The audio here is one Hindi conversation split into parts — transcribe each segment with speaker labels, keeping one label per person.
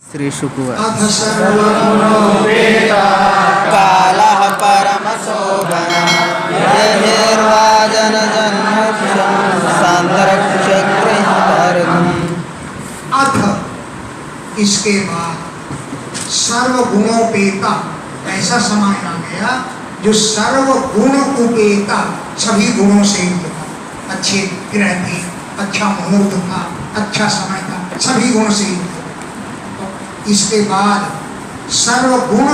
Speaker 1: श्री शुकुवाच
Speaker 2: अथ सर्वगुणोपेता
Speaker 1: कालः परमशोभनः यैर्वाजनजन्मोक्षं सान्तरक्षगृहीतर्गम्।
Speaker 2: अथ इसके बाद सर्वगुणोपेता ऐसा समय आ गया जो सर्वगुण उपेता सभी गुणों से युक्त था। अच्छे ग्रह थे, अच्छा मुहूर्त था, अच्छा समय था, सभी गुण से युक्त था। इसके बाद सर्वगुण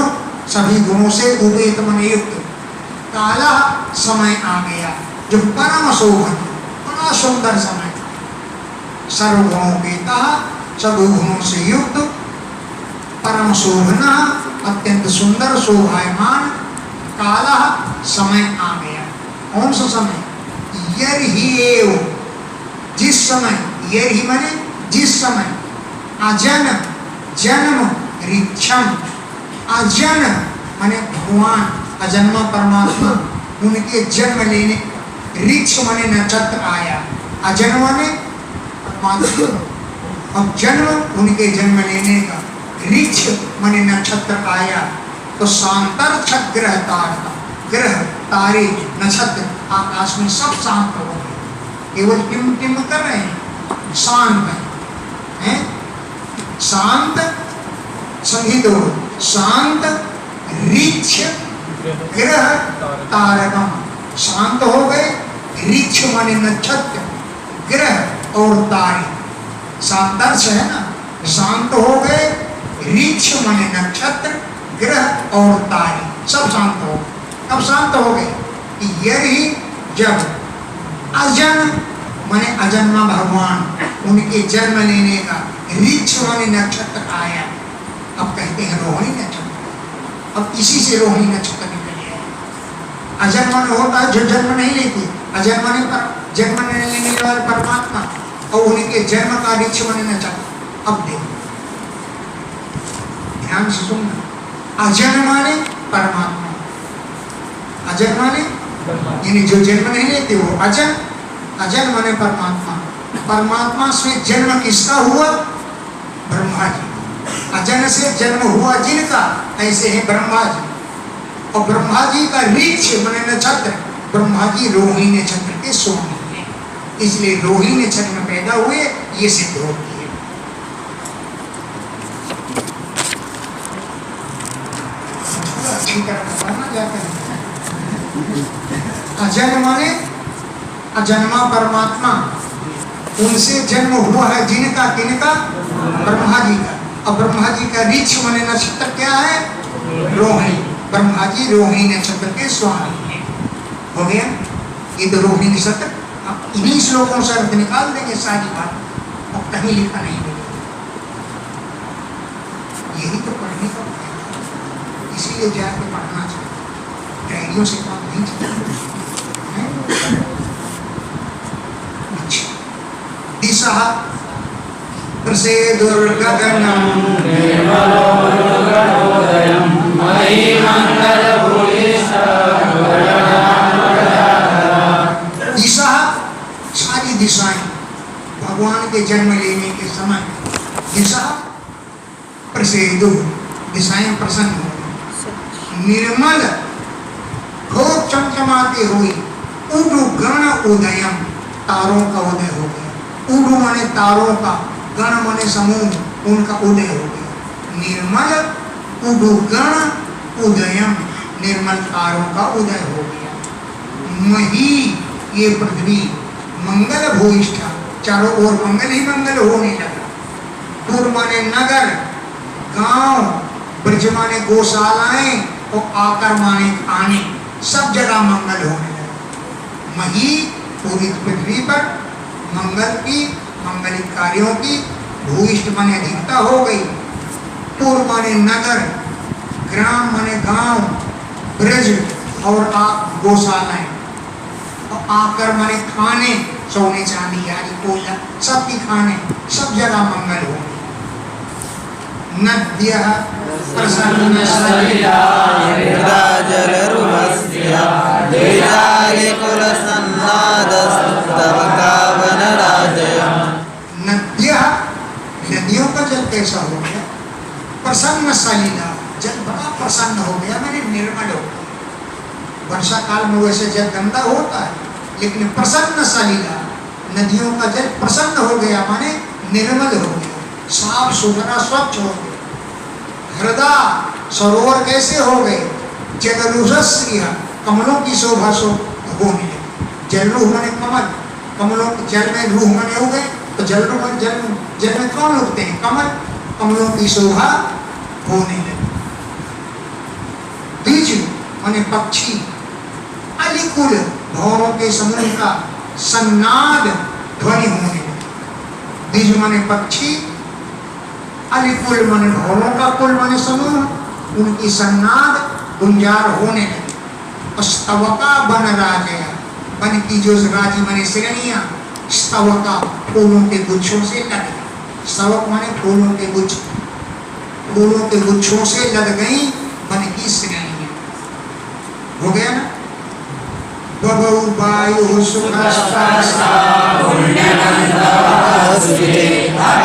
Speaker 2: सभी गुणों से उपेत मन युक्त काला समय आ गया जो परम शोभन बड़ा सुंदर समय था। सर्वगुणोपेता सभी गुणों से युक्त परम शोभना अत्यंत सुंदर शोभायमान काला समय आ गया। कौन सा समय? यर्हि एव जिस समय, यर्हि माने जिस समय, अजन जन्म ऋक्षम, अजन माने भगवान अजन्मा परमात्मा उनके जन्म लेने, ऋक्ष माने नक्षत्र आया, अजन माने परमात्मा, अब जन्म उनके जन्म लेने का, ऋक्ष माने नक्षत्र आया तो शांतरक्षक ग्रह तारा, ग्रह तारे नक्षत्र आकाश में सब शांत हो गए, केवल टिम टिम कर रहे हैं, शांत है। शांत संगीत हो, शांत ऋक्ष ग्रह तारकम, शांत हो गए, ऋक्ष माने नक्षत्र, ग्रह और तारे, शांतर्ष है ना, शांत हो गए, ऋक्ष माने नक्षत्र, ग्रह और तारे सब शांत हो गए। कब शांत हो गए? यही जब अजन माने अजन्मा भगवान उनके जन्म लेने का, ऋक्ष माने नक्षत्र आया। अब कहते हैं रोहिणी नक्षत्र, अब इसी से रोहिणी नक्षत्र निकल गया। अजन्म माने होता है जो जन्म नहीं लेती, अजन्म माने पर जन्म नहीं लेने वाले परमात्मा और उनके जन्म का ऋक्ष माने नक्षत्र। अब देखो ध्यान से सुनना, अजन माने परमात्मा, अजन माने यानी जो जन्म नहीं लेते वो अजन, अजन माने परमात्मा। परमात्मा से जन्म किसका हुआ? ब्रह्मा जी। अजन से जन्म हुआ जिनका, ऐसे है ब्रह्मा जी। और ब्रह्मा जी का ऋक्ष माने नक्षत्र, ब्रह्मा जी रोहिणी नक्षत्र के स्वामी हैं, इसलिए रोहिणी नक्षत्र में पैदा हुए, ये सिद्ध होती है। अच्छी तरह बताना जाता है। अजन माने अजन्मा परमात्मा, उनसे जन्म हुआ है जिनका, किनका? ब्रह्मा जी का। अब ब्रह्मा जी का ऋक्ष माने नक्षत्र क्या है? रोहिणी। ब्रह्मा जी रोहिणी नक्षत्र के स्वामी हैं। हो गया ये तो रोहिणी नक्षत्र। अब इन्हीं श्लोकों से अर्थ निकाल देंगे सारी बात, अब कहीं लिखा नहीं मिलेगा। यही तो पढ़ने का फायदा, इसीलिए जाके पढ़ना चाहिए, डायरियों से काम नहीं चलता। दिशा प्रसेदुर्गगनं निर्मलोदयं मयि मंगलभूयिष्ठं। दिशा सारी दिशाएं भगवान के जन्म लेने के समय, दिशा प्रसेदु दिशाएं प्रसन्न हो, निर्मल खूब चमचमाते हुई, उडु गण उदयम तारों का उदय हो गया। उडु माने तारों का, गण माने समूह, उनका उदय हो गया। निर्मल उडु गण उदयम, निर्मल तारों का उदय हो गया। मही ये पृथ्वी मंगल भूयिष्ठा, चारों ओर मंगल ही मंगल होने लगा। पुर माने नगर, गांव, ब्रज माने गौशालाएं और आकर माने आने, सब जगह मंगल होने लगा। मही पूरी पृथ्वी पर मंगल की, मंगलिक कार्यों की, भूयिष्ठ माने अधिकता हो गई। पूर्व माने नगर, ग्राम माने गांव, ब्रज और गौशालाएं, और आकर माने खाने, सोने चांदी आदि कोयला सबकी खाने, सब जगह मंगल हो गई। नद्यः प्रसन्नसलिला
Speaker 1: जलरुहस्य
Speaker 2: नद्यः, नदियों का जल कैसा हो गया? प्रसन्न सलिला, जल बड़ा प्रसन्न हो गया, मैंने निर्मल हो गया। वर्षा काल में वैसे जल गंदा होता है, लेकिन प्रसन्न सलिला, नदियों का जल प्रसन्न हो गया माने निर्मल हो गया, साफ सुथरा स्वच्छ हो गया। हृदय सरोवर कैसे हो गए? जलरुहस्रिय, कमलों की शोभा सो होने लगी। जलरूह माने कमल, कमलों जल में रूह माने हो गए, तो जलरूह जल में कौन उगते हैं? कमल, कमलों की शोभा होने लगी। बीज माने पक्षी, अलिकुल भौरों के समूह का सन्नाद ध्वनि होने लगी। बीज माने पक्षी, अलिकुल माने भौरों का कुल माने समूह, उनकी सन्नाद गुंजार होने लगी। स्तवका बन राजया, बन की जो राजी माने श्रेणियां, स्तवका फूलों के गुच्छों से लग गई। स्तवक माने फूलों के गुच्छ, फूलों के गुच्छों से लग गई बन की श्रेणियां। हो गया ना? बबौ वायु सुखस्पर्शा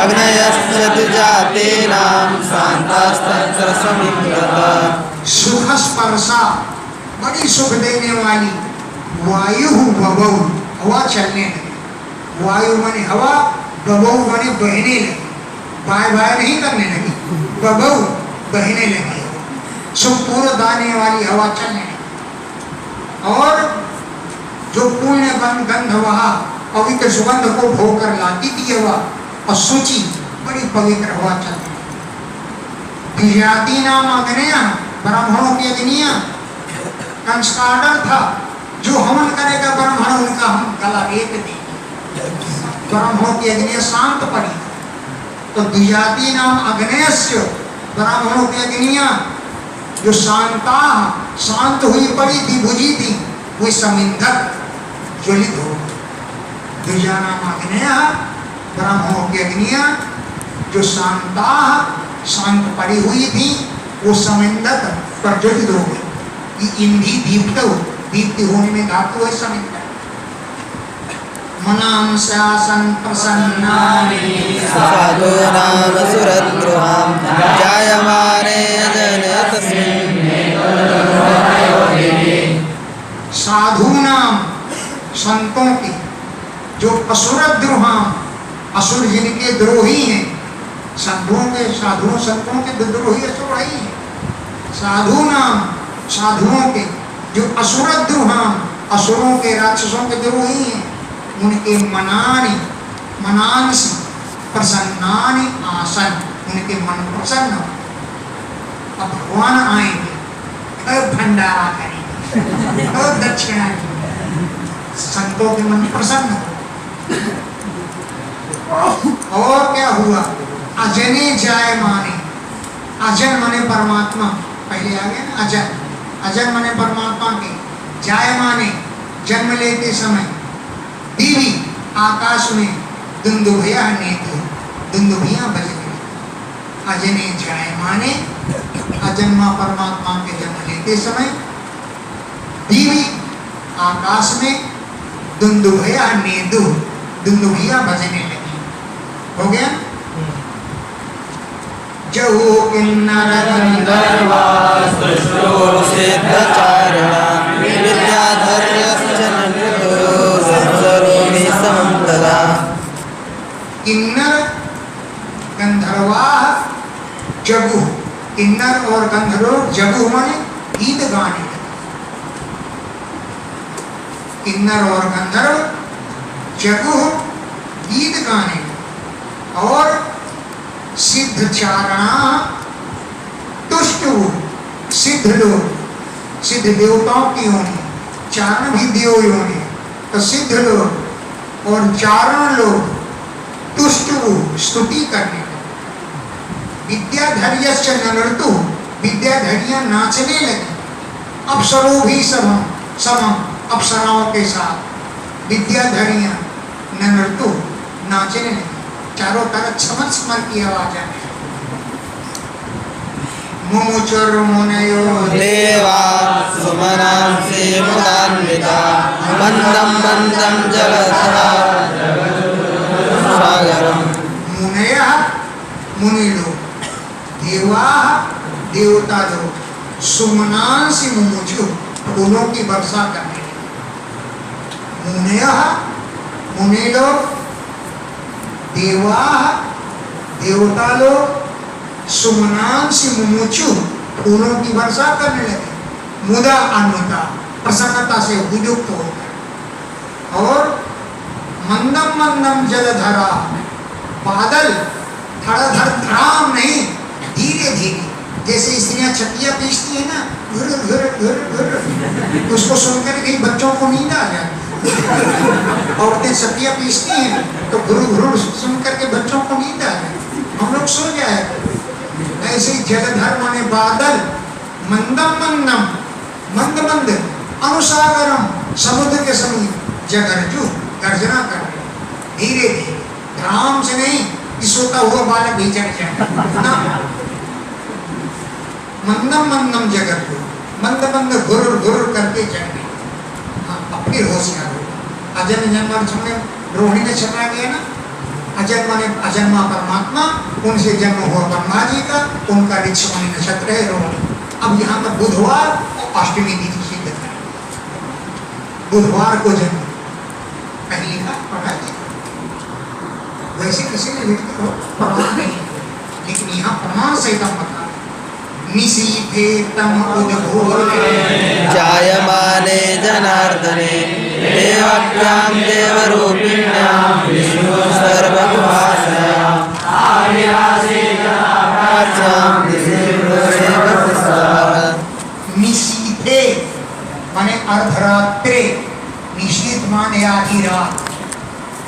Speaker 1: अग्नयश्च जातेनां शान्तास्तत्र समिद्धः।
Speaker 2: सुख स्पर्शा, बड़ी सुख देने वाली वायु बबौ, हवा चलने लगी। वायु माने हवा, बबौ माने बहने लगी, बाय बाय नहीं करने लगी, बबौ बहने लगी। सुखपूर्ण दाने वाली हवा चलने लगी। और जो पुण्य गंध वहा पवित्र सुगंध को भोग कर लाती थी हवा, और सूची बड़ी पवित्र हवा चलती थी। विजाति नाम अग्निया, ब्राह्मणों की अग्नियां, कंस का आर्डर था जो हवन करेगा ब्राह्मण उनका हम गला रेत देंगे। ब्राह्मणों की अग्नियां शांत पड़ी, तो विजाति नाम अग्नेयस्य, ब्राह्मणों की अग्नियां जो शांता शांत हुई पड़ी थी, बुझी थी, वो समिंधक ज्वलित हो। द्विजा नाम अग्नेय, ब्राह्मणों की अग्नियां जो शांता शांत पड़ी हुई थी, वो समिंधक प्रज्वलित हो गई। ये इंधी दीप्त, दीप्ति होने में धातु है समिंधक। मनां शासन प्रसन्नानि
Speaker 1: साधूनां सुरद्रुहां जायमाने जने तस्मिन्।
Speaker 2: साधूनां, संतों की, जो असुरद्रुहां, असुर जिनके द्रोही हैं, साधुओं के, साधुओं संतों के द्रोही असुर ही हैं। साधूनां, साधुओं के, जो असुरद्रुहां, असुरों के, राक्षसों के द्रोही हैं, उनके मनानी, मनांसी प्रसन्नानि आसन, उनके मन प्रसन्न हो। अब भगवान आएंगे, अब भंडारा करेंगे, अब दक्षिणा देंगे, संतों के मन प्रसन्न हो। और क्या हुआ? अजने जाय माने, अजन माने परमात्मा, पहले आ गया ना अजन, अजन माने परमात्मा के, जाय माने जन्म लेते समय, दीवी आकाश में दुंदुभिया नेतु, दुंदुभिया बज गई। अजने जाय माने अजन्मा परमात्मा के जन्म लेते समय दीवी आकाश में दुंदुभिया नेतु, दुंदुभिया बजने लगी। हो गया? जहु किन्नर गंधर्वा
Speaker 1: सिद्धचारणा विद्याधर्यश्च नृतो संसरोमि समं तदा।
Speaker 2: किन्नर गंधर्वा जगु, किन्नर और गंधर्व जगु माने गीत गाने लगे। किन्नर और गंधर्व जगु गीत गाने लगे। और सिद्धचारणा तुष्ट हुए, सिद्ध लोग, सिद्ध देवताओं की होनी, चारण भी देव होने, तो सिद्ध लोग और चारण लोग तुष्ट स्तुति करने लगे। विद्याधर्यश्च नृतु, विद्याधरियां नाचने लगी। अप्सरों भी समम, अप्सराओं के साथ विद्याधरियां नृतु नाचने लगी। चारों तरफ छमक छमक की आवाज आने लगी। मुमुचुर मुनयो
Speaker 1: देवा सुमनांसि मुदान्विता मन्दं मन्दं जलधरा सागरम्।
Speaker 2: मुनयः, मुनि लोग, देवा देवता लोग सुमनांसी मुमुचु फूलों की वर्षा करने लगे। मुनयः मुनि लोग देवा देवता लोग सुमनांसी मुमुचु फूलों की वर्षा करने लगे। मुदा अन्वता प्रसन्नता से उद्युक्त होकर। और मंदम मंदम जलधरा बादल धड़ाधड़ धड़ाम नहीं, धीरे धीरे, जैसे स्त्रियां छटिया पीसती है ना, घुर घुर घुर घुर, उसको सुनकर कई बच्चों को नींद आ जाती। औरतें छटिया पीसती हैं तो घुर घुर सुन करके बच्चों को नींद आ जाती, हम लोग सो जाए। ऐसे जलधर माने बादल, मंदम मंदम मंद मंद, अनुसागरम समुद्र के समीप, जगरजू गर्जना कर रहे, धीरे धीरे, धड़ाम से नहीं कि सोता हुआ बालक भी जग जाए ना। मंदम मंदम जगरजू, मंद मंद घुर घुर करके जग गए। हाँ, अपनी होशियार हो। अजन्म जन्म में रोहिणी ने चला गया ना, अजन्मा ने अजन्मा परमात्मा, उनसे जन्म हुआ ब्रह्मा जी का, उनका ऋक्षवाणी नक्षत्र है रोहिणी। अब यहाँ पर बुधवार और अष्टमी तिथि सिद्ध है। बुधवार को जन्म कहीं लिखा पढ़ा गया, वैसे किसी ने लिख हो प्रमाण नहीं, लेकिन यहाँ प्रमाण सहित बता निशीथे तम उद्भूते
Speaker 1: जायमाने जनार्दने देवाभ्यां देवरूपिण्यां विष्णु सर्वभाषायां आर्यासे प्राच्यां
Speaker 2: निशीथे माने अर्धरात्रे, निशीथ माने आधी रात,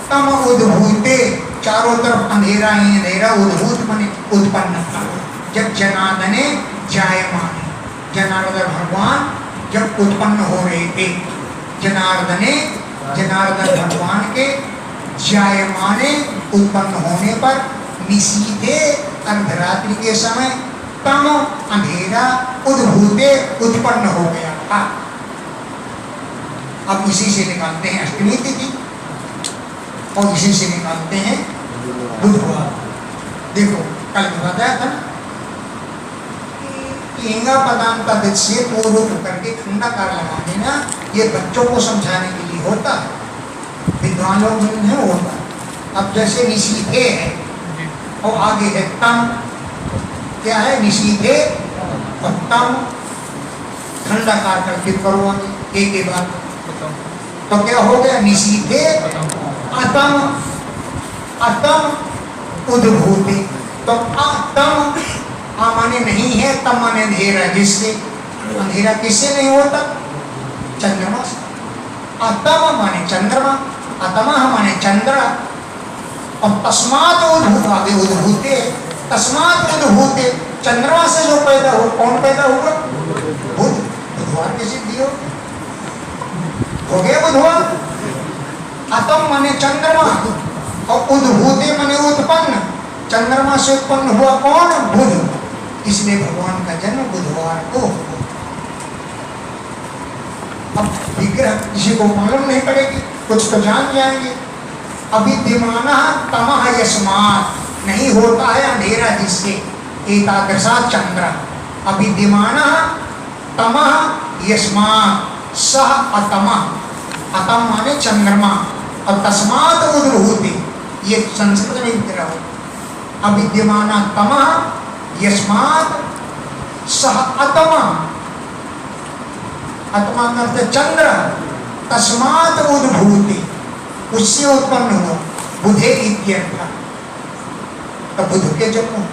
Speaker 2: तम उद्भूते चारों तरफ अंधेरा ही अंधेरा, उद्भूत माने उत्पन्न था। जब जनार्दने जायमाने, जनार्दन भगवान जब उत्पन्न हो रहे थे, जनार्दने जनार्दन भगवान के जायमाने उत्पन्न होने पर, निशीथे अर्धरात्रि के समय, तम अंधेरा, उद्भूते उत्पन्न हो गया था। अब इसी से निकालते हैं अष्टमी तिथि और इसी से निकालते हैं बुधवार। देखो कल बताया था इंगा पदांता से पूर्व करके खंडाकार लगा देना, ये बच्चों को समझाने के लिए होता है, विद्वानों में नहीं होता। अब जैसे निशीथे है और आगे है तम, क्या है निशीथे और तम, खंडाकार करके करो आगे एक ही बात, तो क्या हो गया निशीथे अतम, अतम उद्भूते। तो अतम आ माने नहीं है, तम माने अंधेरा, जिससे अंधेरा किससे नहीं होता, चंद्रमा से। अतम माने चंद्रमा, अतमा माने चंद्र, और तस्मात उद्भूते, उद्भूते तस्मात उद्भूते, चंद्रमा से जो पैदा हो, कौन पैदा हुआ, बुध, बुधवार की सिद्धि हो गया बुधवार। अतम माने चंद्रमा और उद्भूते माने उत्पन्न, चंद्रमा से उत्पन्न हुआ कौन, बुध, इसलिए भगवान का जन्म बुधवार को हुआ। अब विग्रह किसी को मालूम नहीं पड़ेगी, कुछ तो जान जाएंगे। अविद्यमाना तमः यस्मात्, नहीं होता है अंधेरा जिससे, एकादशा चंद्र, अविद्यमाना तमः यस्मात् सह अतमः, अतम माने चंद्रमा और तस्मात् उद्भूते, ये संस्कृत में विग्रह हो। अविद्यमाना तमः यस्मात् सह अतमः, अतमा करते चंद्र, तस्मात् उद्भूते, उससे उत्पन्न हुआ, बुधे इत्यर्थ। तो बुध के जन्म।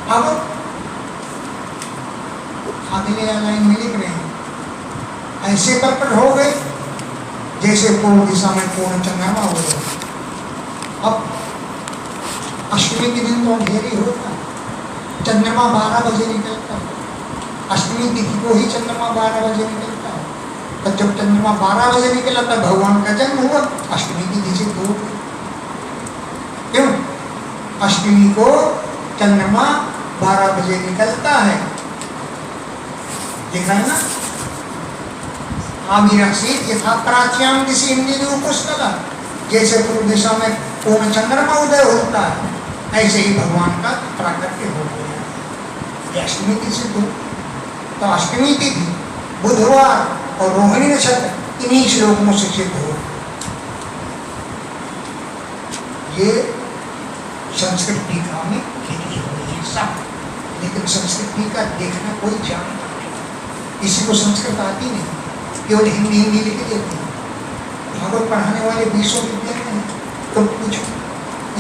Speaker 2: अब अगले लाइन में लिख रहे हैं, ऐसे प्रकट हो गए जैसे पूर्व दिशा में पूर्ण चंद्रमा हो गया। अब अष्टमी के दिन तो अंधेरी होता है, चंद्रमा 12 बजे निकलता है, अष्टमी तिथि को ही चंद्रमा 12 बजे निकलता है। तो जब चंद्रमा 12 बजे निकला तब भगवान का जन्म हुआ, अष्टमी तिथि से दो। क्यों, अष्टमी को चंद्रमा 12 बजे निकलता है, देखा है ना। आविरक्षित यथा प्राच्याम दिशि इंद्रिय पुष्कला, जैसे पूर्व दिशा में पूर्ण चंद्रमा उदय होता है, ऐसे ही भगवान का प्राकट्य हो गया। ये अष्टमी तिथि तो अष्टमी तिथि बुधवार और रोहिणी नक्षत्र इन्हीं श्लोकों से सिद्ध हो। ये संस्कृत टीका में लिखी हुई है सब, लेकिन संस्कृत टीका देखना कोई जानता नहीं, किसी को संस्कृत आती नहीं, केवल हिंदी हिंदी लिख देती है। भागवत पढ़ाने वाले 20 विद्यार्थी हैं, तो पूछो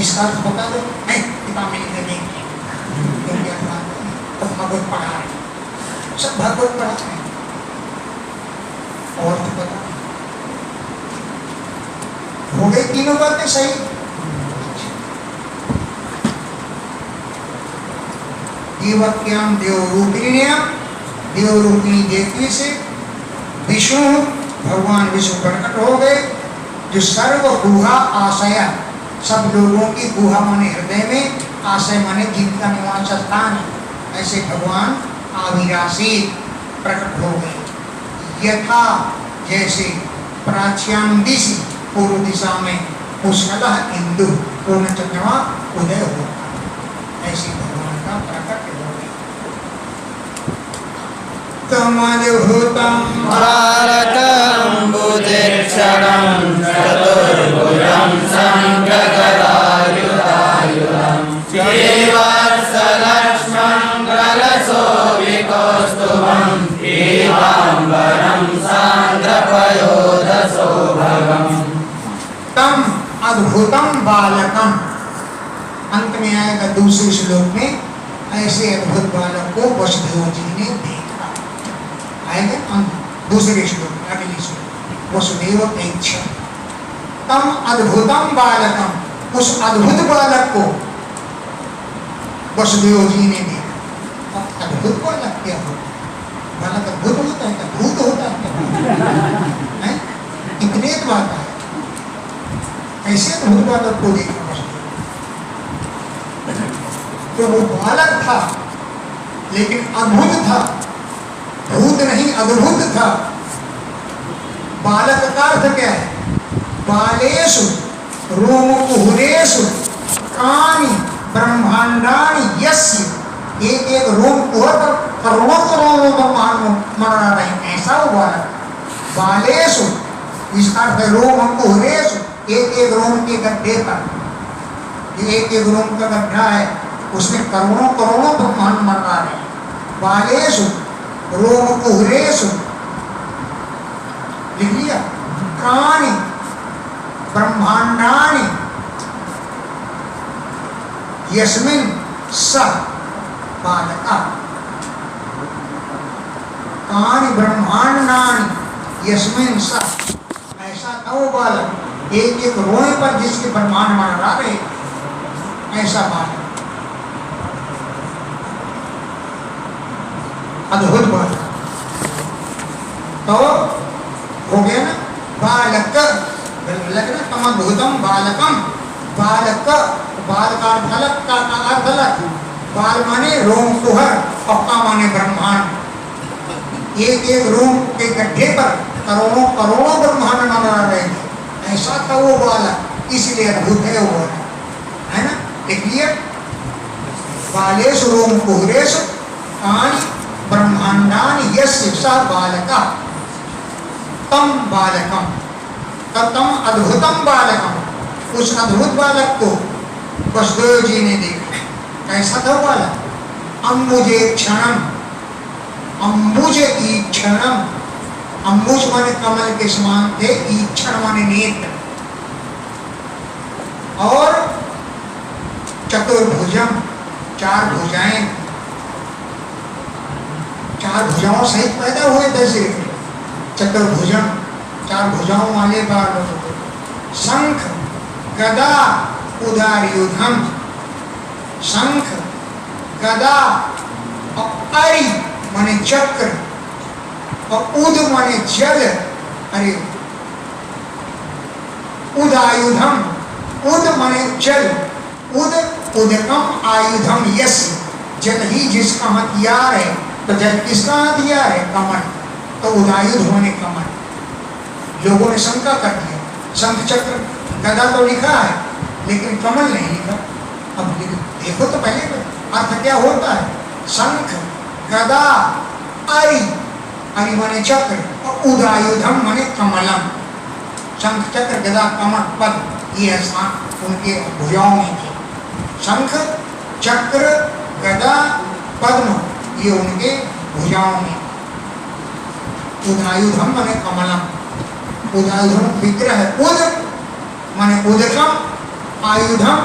Speaker 2: इसका अर्थ बता दो, नहीं किताब में लिख देंगे तो भागवत पढ़ा रहे, सब भागवत पढ़ा रहे हैं और तो पता हो गई तीनों बातें सही। देवक्याम देवरूपिण्याम, देवरूपिणी देवी से विष्णु भगवान विष्णु प्रकट हो गए, जो सर्व गुहा आशय, सब लोगों की गुहा माने हृदय में, आशय माने जिनका निवास स्थान, ऐसे भगवान आविरासी प्रकट हो गए। यथा जैसे प्राच्याम दिशि, पूर्व दिशा में उष्णतः इंदु पूर्ण चंद्रमा उदय होगा, ऐसे भगवान का प्रकट हो गया। तमद्भुतं
Speaker 1: बालकं बुधिर्क्षणं चतुर्भुजं शङ्खगदायुधायुधं श्रीवत्सलक्ष्मं कलशोभिकौस्तुभं पीताम्बरं सान्द्रपयोधशोभगम्।
Speaker 2: तम अद्भुतम बालकम, अंत में आएगा दूसरे श्लोक में, ऐसे अद्भुत बालक को वसुदेव जी ने देखा। आएगा दूसरे श्लोक में, अगले श्लोक वसुदेव ऐच्छा। तम अद्भुतम बालकम, उस अद्भुत बालक को वसुदेव जी ने देखा। अब अद्भुत बालक क्या होता है? बालक अद्भुत होता है, भूत होता है, कितने बात है, ऐसे अद्भुत बालक को देखा। तो वो बालक था लेकिन अद्भुत था, भूत नहीं अद्भुत था। बालक का अर्थ क्या है? बालेषु रोमकुहरेषु कानि ब्रह्मांडानि यस्य, एक एक रोम कुहर पर करोड़ों करोड़ों ब्रह्मांड मना रहे, ऐसा वो बालक। बालेषु इसका अर्थ है रोमकुहरेषु, एक एक रोम के गड्ढे पर, एक एक रोम का गड्ढा है, उसमें करोड़ों करोड़ों ब्रह्मांड मर रहा है। बालेषु रोमकुहरेषु, लिख लिया, कानि ब्रह्मांडानि यस्मिन् सः बालकः, कानि ब्रह्मांडानि यस्मिन् सः, ऐसा था वो बालक, एक एक रोए पर जिसके ब्रह्मांड मना रहे, ऐसा बालक, अद्भुत बालक। तो हो गया ना बालक, लगना तम अद्भुतम बालकम, बालक, बाल का फलक का अर्थ अलग, बाल माने रोम कुहर, पक्का माने ब्रह्मांड, एक एक रोम के गड्ढे पर करोड़ों करोड़ों ब्रह्मांड मना रहे थे, ऐसा था वो बालक, इसलिए अद्भुत है वो बालक, है ना। देखिए बालेषु रोमकुहरेषु कानि ब्रह्मांडानि यस्य सः बालकः, तम बालकम, तम अद्भुतम बालकम, उस अद्भुत बालक को वसुदेव जी ने देखा। कैसा था बालक? अम्बुजे क्षणम, अम्बुज ईक्षणम, अम्बुज माने कमल के समान थे, ईक्षण माने नेत्र, और चतुर्भुजम, चार भुजाएं, चार भुजाओं सहित पैदा हुए थे। चतुर्भुजम, चार भुजाओं वाले बालक, शंख गदा उदारयुधम, शंख गदा और अरि माने चक्र और उद माने जल, अरे उदायुधम, उद माने जल, उद उदकम आयुधम यस्य, जल ही जिसका हथियार है, तो जल किसका हथियार है? कमल, तो उदायुध होने कमल। लोगों ने शंका कर दिया, शंख चक्र गदा तो लिखा है लेकिन कमल नहीं लिखा, अब देखो तो पहले अर्थ क्या होता है। शंख गदा आई, आई माने चक्र, और उदायुधम माने कमलम। शंख चक्र गदा कमल पद ये स्थान उनके भुजाओं में थे। शंख चक्र गदा पद्म ये उनके भुजाओं में। उदायुधम माने कमलम, उदायुधम विग्रह, उद माने उदकम, आयुधम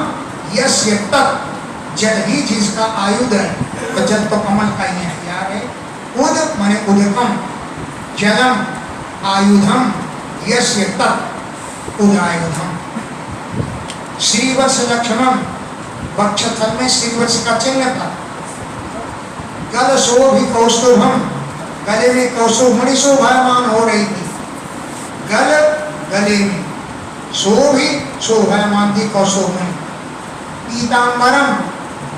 Speaker 2: यस्य तत्, जल ही जिसका आयुध है, तो जल तो कमल का ही है यार है। उद माने उदकम, जलम, आयुधम यस्य तत् उदायुधम। श्रीवत्स लक्षणम, वक्षस्थल में श्रीवत्स का चिन्ह था। गल शोभि कौस्तुभम, गले में कौस्तुभ मणि शोभायमान हो रही थी। गल गले में, शोभि शोभायमान थी कौस्तुभ मणि। पीतांबरम,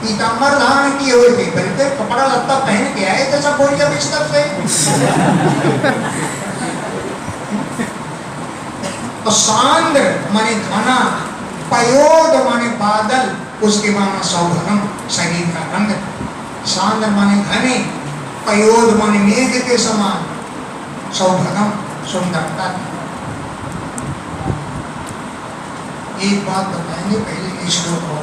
Speaker 2: पीतांबर धारण किए हुए थे, बल्कि कपड़ा लत्ता पहन के आए थे सब बोलिया बिस्तर से। और सांद्र माने घना, पयोद माने बादल, उसके माना सौभगम शरीर का रंग। सांद्र माने घने, पयोद माने मेघ के समान, सौभगम सुंदरता। एक बात बताएंगे पहले इस श्लोक को।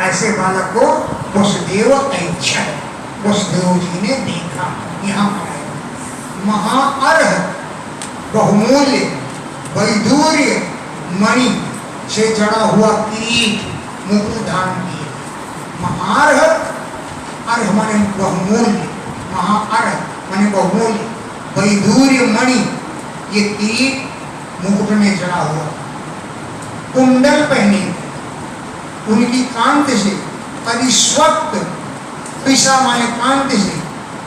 Speaker 2: ऐसे बालक को वसुदेव ऐच्छत्, वसुदेव जी ने देखा। यहाँ पर महाअर्ह बहुमूल्य वैदूर्य मणि से जड़ा हुआ किरीट मुकुट धारण किए। महाअर्ह, अर्ह माने बहुमूल्य, महाअर्ह माने बहुमूल्य, वैदूर्य मणि ये किरीट मुकुट में जड़ा हुआ। कुंडल पहने, उनकी कांति से परिस्वक्त, पिसा माने कांति से,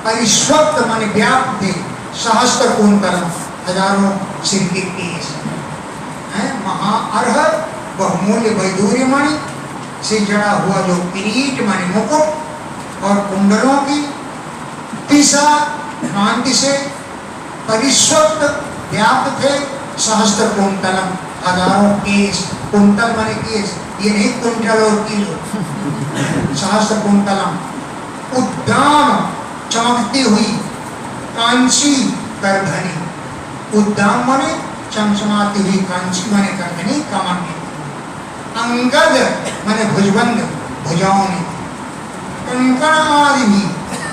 Speaker 2: परिस्वक्त माने व्याप्त थे। सहस्त्र कुंतलम, हजारों सिर के केस है। महाअर्ह बहुमूल्य वैदूर्य मणि से जड़ा हुआ जो किरीट माने मुकुट, और कुंडलों की पिसा कांति से परिस्वक्त व्याप्त थे। सहस्त्र कुंतलम, हजारों केस। कुंतल माने केस, ये नहीं कुंटल और किलो। सहस्त्र कुंतलम, उद्दाम चमकती हुई, कांची करधनी। उद्दाम माने चमचमाती हुई, कांची माने करधनी कमर में। अंगद माने भुजबंद, भुजाओं में। कंकण आदि भी,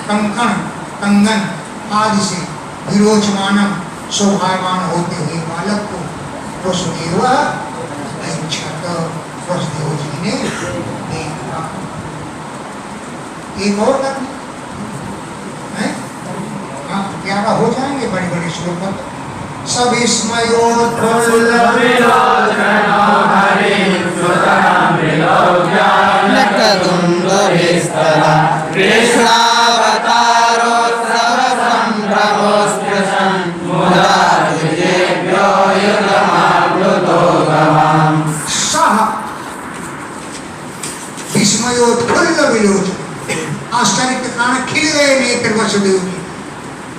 Speaker 2: कंकण कंगन आदि से विरोचमानम शोभायमान होते हुए बालक को वसुदेव ऐच्छत्, वसुदेव जी ने देखा। एक और करनी है, हाँ 11 हो जाएंगे बड़े बड़े श्लोक। आश्चर्य के कारण खिल गए नेत्र वसुदेव जी।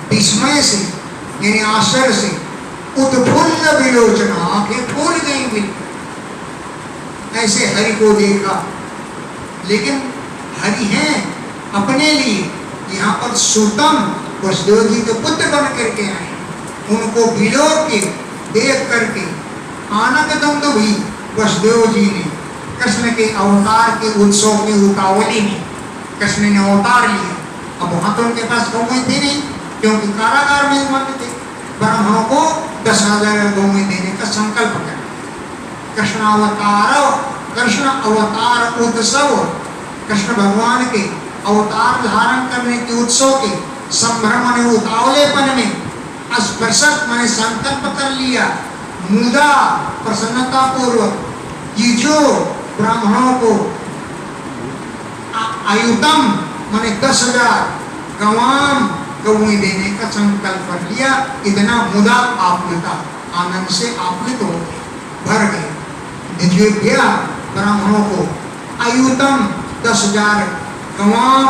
Speaker 2: विस्मय से यानी आश्चर्य से, उत्फुल्ल विलोचन, आंखें फूल गई बिल्कुल। ऐसे हरि को देखा, लेकिन हरि हैं अपने लिए। यहाँ पर सुतम वसुदेव जी के पुत्र बन करके आए, उनको विलो के देख करके आनंद दंड भी वसुदेव जी ने कृष्ण के अवतार के उत्सव की उतावली में कृष्ण ने अवतार लिया। अब वहां तो उनके पास गौएं थी नहीं, क्योंकि कारागार में बंद थे। ब्राह्मणों को 10,000 गौएं देने का संकल्प कर कृष्ण अवतार उत्सव, कृष्ण भगवान के अवतार धारण करने के उत्सव के संभ्रम ने उतावलेपन में स्पर्शक मैंने संकल्प कर लिया। मुदा प्रसन्नता पूर्वक ये जो ब्राह्मणों को आयुतम माने 10,000, गवाम गौएं देने का संकल्प कर लिया। इतना मुदा आप्लुता, आनंद से आप्लुत हो गए, भर गए। द्वितीय ब्राह्मणों को आयुतम 10,000 गवाम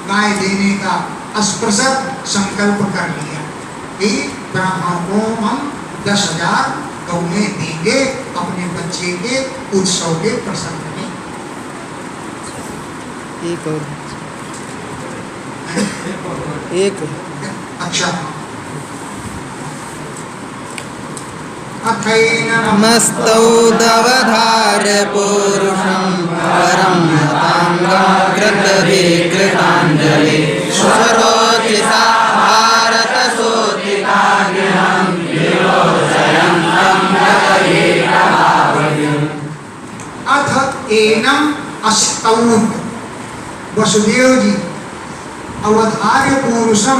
Speaker 2: गाय देने का अस्पृशत संकल्प कर लिया कि ब्राह्मण को हम 10,000 गौएं देंगे अपने बच्चे के उत्सव के प्रसंग में।
Speaker 3: एक
Speaker 2: अच्छा, अथैनम
Speaker 3: मस्तौदवधार्य पुरुषं परं तांगं कृतविकृताञ्जलि स्वरोचिषा भारतसोतिताग्रहं
Speaker 2: अथ एनम अस्तौद। वसुदेव जी अवधार्य पुरुषम,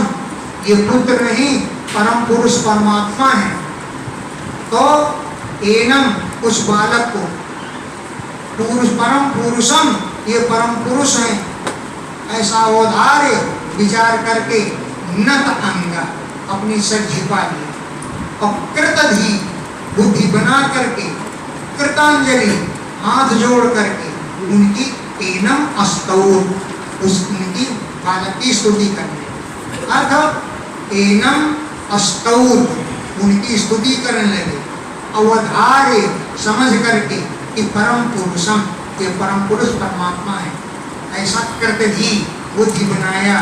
Speaker 2: ये पुत्र नहीं परम पुरुष परमात्मा है। तो एनम उस बालक को, पुरुष परम पुरुषम ये परम पुरुष है, ऐसा अवधार्य विचार करके नत अंग अपनी सर झिपा लिया और कृतधि बुद्धि बना करके कृतांजलि हाथ जोड़ करके उनकी एनम अस्तौर, उनकी बालक की स्तुति करने, अर्थात एनम अस्तौर उनकी स्तुति करने लगे। अवधार्य समझ करके कि परम पुरुषम ये परम पुरुष परमात्मा है, ऐसा करके भी बुद्धि बनाया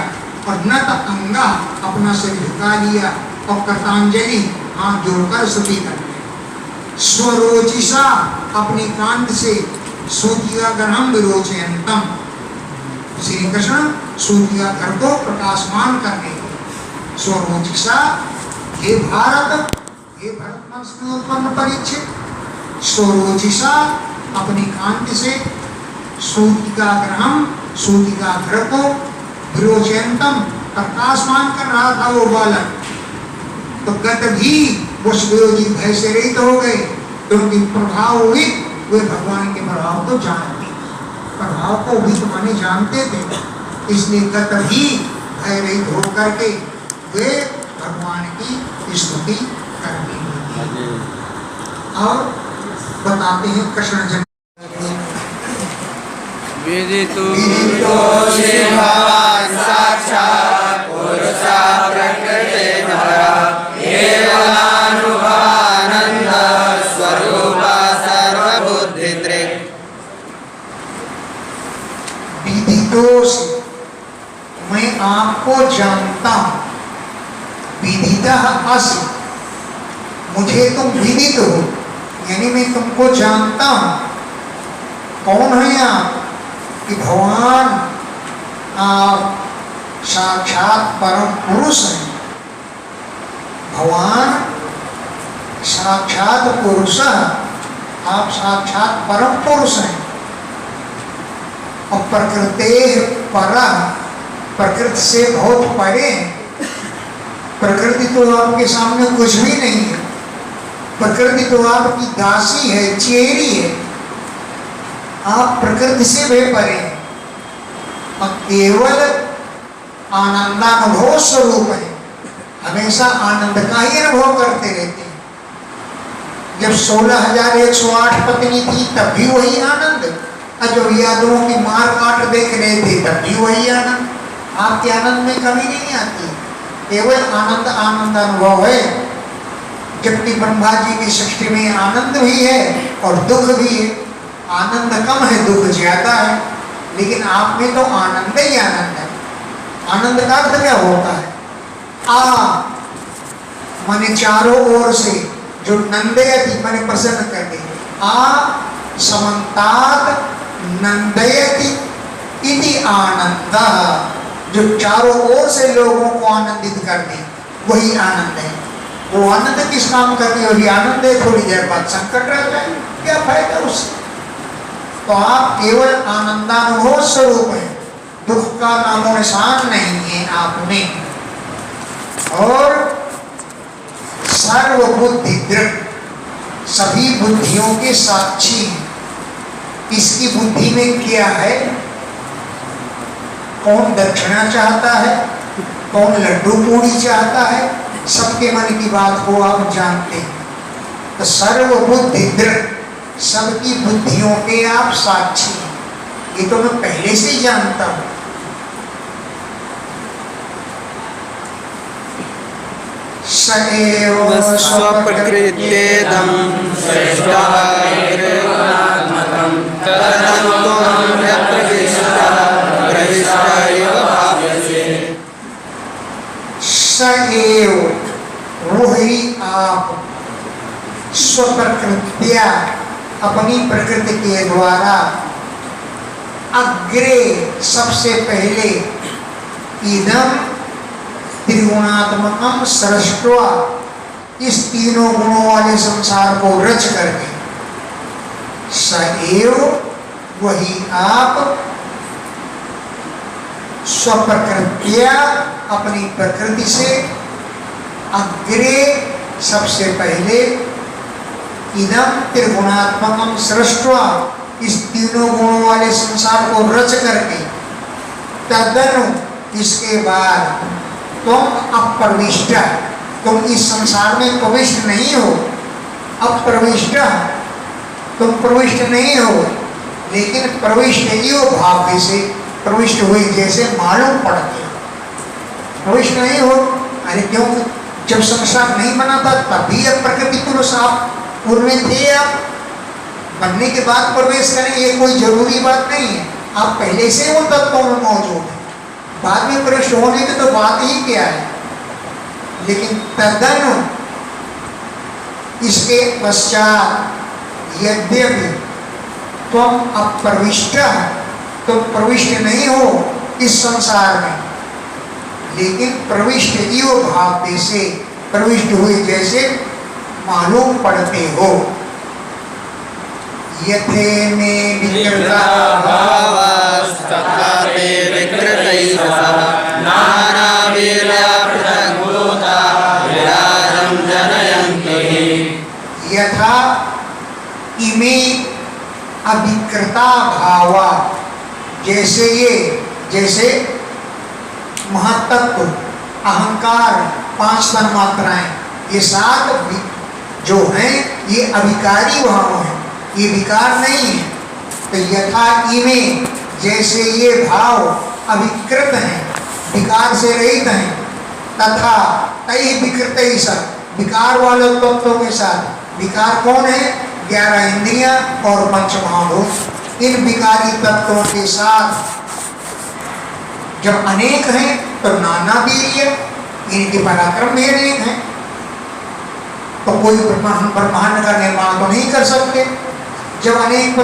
Speaker 2: और नत अंगा अपना शरीर झुका लिया और कृतांजलि हाथ जोड़कर स्तुति करने। स्वरोचिषा अपनी कांत से सूतिका ग्रहम विरोचयंतम, श्री कृष्ण सूतिका घर को प्रकाशमान करने के। स्वरोचिषा हे भारत, हे भरतवंश में उत्पन्न परीक्षित, स्वरोचिषा अपनी कांत से सूतिका ग्रहम, सूतिका घर को विरोचयंतम प्रकाशमान कर रहा था वो बालक। तो गत भी वसुदेव जी भय से रहित हो गए, क्योंकि प्रभावित वे भगवान के प्रभाव को जानते, प्रभाव को भी माने जानते थे, इसलिए गत भी भय रहित होकर के वे भगवान की स्तुति करने लगे। और बताते हैं कृष्ण जन्म
Speaker 3: विदितो भगवान् साक्षात् पुरुषः प्रकृतिधरः केवलानुभवानन्द स्वरूपः सर्वबुद्धिदृक्।
Speaker 2: विदितोष, मैं आपको जानता हूँ। विदितः असि, मुझे तुम विदित हो, यानी मैं तुमको जानता हूँ। कौन है आप? कि भगवान आप साक्षात परम पुरुष हैं। भगवान साक्षात पुरुष, आप साक्षात परम पुरुष हैं। और प्रकृति पर, प्रकृति से बहुत परे। प्रकृति तो आपके सामने कुछ भी नहीं है, प्रकृति तो आपकी दासी है, चेरी है। आप प्रकृति से भी परे हैं और केवल आनंदानुभव स्वरूप है, हमेशा आनंद का ही अनुभव करते रहते हैं। जब 16,108 पत्नी थी तब भी वही आनंद, और जब यादवों की मार काट देख रहे थे तब भी वही आनंद। आपके आनंद में कमी नहीं आती, केवल आनंद आनंद अनुभव है। जबकि ब्रह्मा जी की सृष्टि में आनंद भी है और दुख भी है। आनंद कम है, दुख ज्यादा है, लेकिन आप में तो आनंद ही आनंद है। आनंद का अर्थ क्या होता है? माने चारों ओर से जो नंदयति माने प्रसन्न कर दे। समन्तात् नंदयति इति आनंद, जो चारों ओर से लोगों को आनंदित कर दे वही आनंद है। वो आनंद किस काम करती है? वही आनंद है, थोड़ी देर बाद संकट रह जाए, क्या फायदा उससे? तो आप केवल आनंदानुभव स्वरूप है, दुख का नामो निशान नहीं है आप में। और सर्वबुद्धि दृढ़, सभी बुद्धियों के साक्षी हैं। इसकी बुद्धि में क्या है? कौन दक्षिणा चाहता है? कौन लड्डू पूड़ी चाहता है? सबके मन की बात को आप जानते हैं। तो सर्वबुद्धि दृढ़, सबकी बुद्धियों के आप साक्षी हैं, ये तो मैं पहले से ही जानता हूं। सएव
Speaker 3: स्वप्रकृत्येदं सृष्टः तदनं त्वं यत्र विष्टः प्रविष्ट इव भाव्यसे।
Speaker 2: सएव, वही आप, स्वप्रकृत्या, अपनी प्रकृति के द्वारा, अग्रे, सबसे पहले, इदम त्रिगुणात्मकम सृष्ट्वा, इस तीनों गुणों वाले संसार को रच करके, सएव, वही आप, स्वप्रकृत्या, अपनी प्रकृति से, अग्रे, सबसे पहले, इदम त्रिगुणात्मकम सृष्ट्वा, इस तीनों गुणों वाले संसार को रच करके, तदनु, इसके बाद, तुम अप्रविष्ट, तुम इस संसार में प्रविष्ट नहीं हो, अप्रविष्ट, तुम प्रविष्ट नहीं हो, लेकिन प्रविष्ट यो भाव से, प्रविष्ट हुई जैसे मालूम पड़ते हो। प्रविष्ट नहीं हो, अरे क्यों? जब संसार नहीं बना था तभी अब प्रकृति पुरुष आप पूर्व में थे, आप बनने के बाद प्रवेश करें, ये कोई जरूरी बात नहीं है। आप पहले से उन तत्वों में मौजूद हैं, बाद में प्रविष्ट होने की तो बात ही क्या है। लेकिन तदनु, इसके पश्चात, यद्यपि तुम अप्रविष्ट, तुम प्रविष्ट नहीं हो इस संसार में, लेकिन प्रविष्ट इव भाव से, प्रविष्ट हुए जैसे मालूम पड़ते हो। यथे में विकृता
Speaker 3: भावास्तथा ते विकृतैः सह नानावीर्या पृथग्भूता विराजं जनयन्ति।
Speaker 2: यथा इमे अविकृता भावा, जैसे ये, जैसे महत्त्व, अहंकार, 5 तन्मात्राएं, ये 7 जो हैं ये अविकारी भाव हैं, ये विकार नहीं है। तो यथा इमे, जैसे ये भाव अविकृत हैं, विकार से रहित हैं, तथा कई विकृत ही सब, विकार वाले तत्वों के साथ, विकार कौन है? 11 इंद्रियां और पंचमहाभूत, इन विकारी तत्वों के साथ जब अनेक हैं तो नाना वीर्य, इनके पराक्रम भी अनेक हैं, तो कोई ब्रह्मांड का निर्माण तो नहीं कर सकते। जब अनेक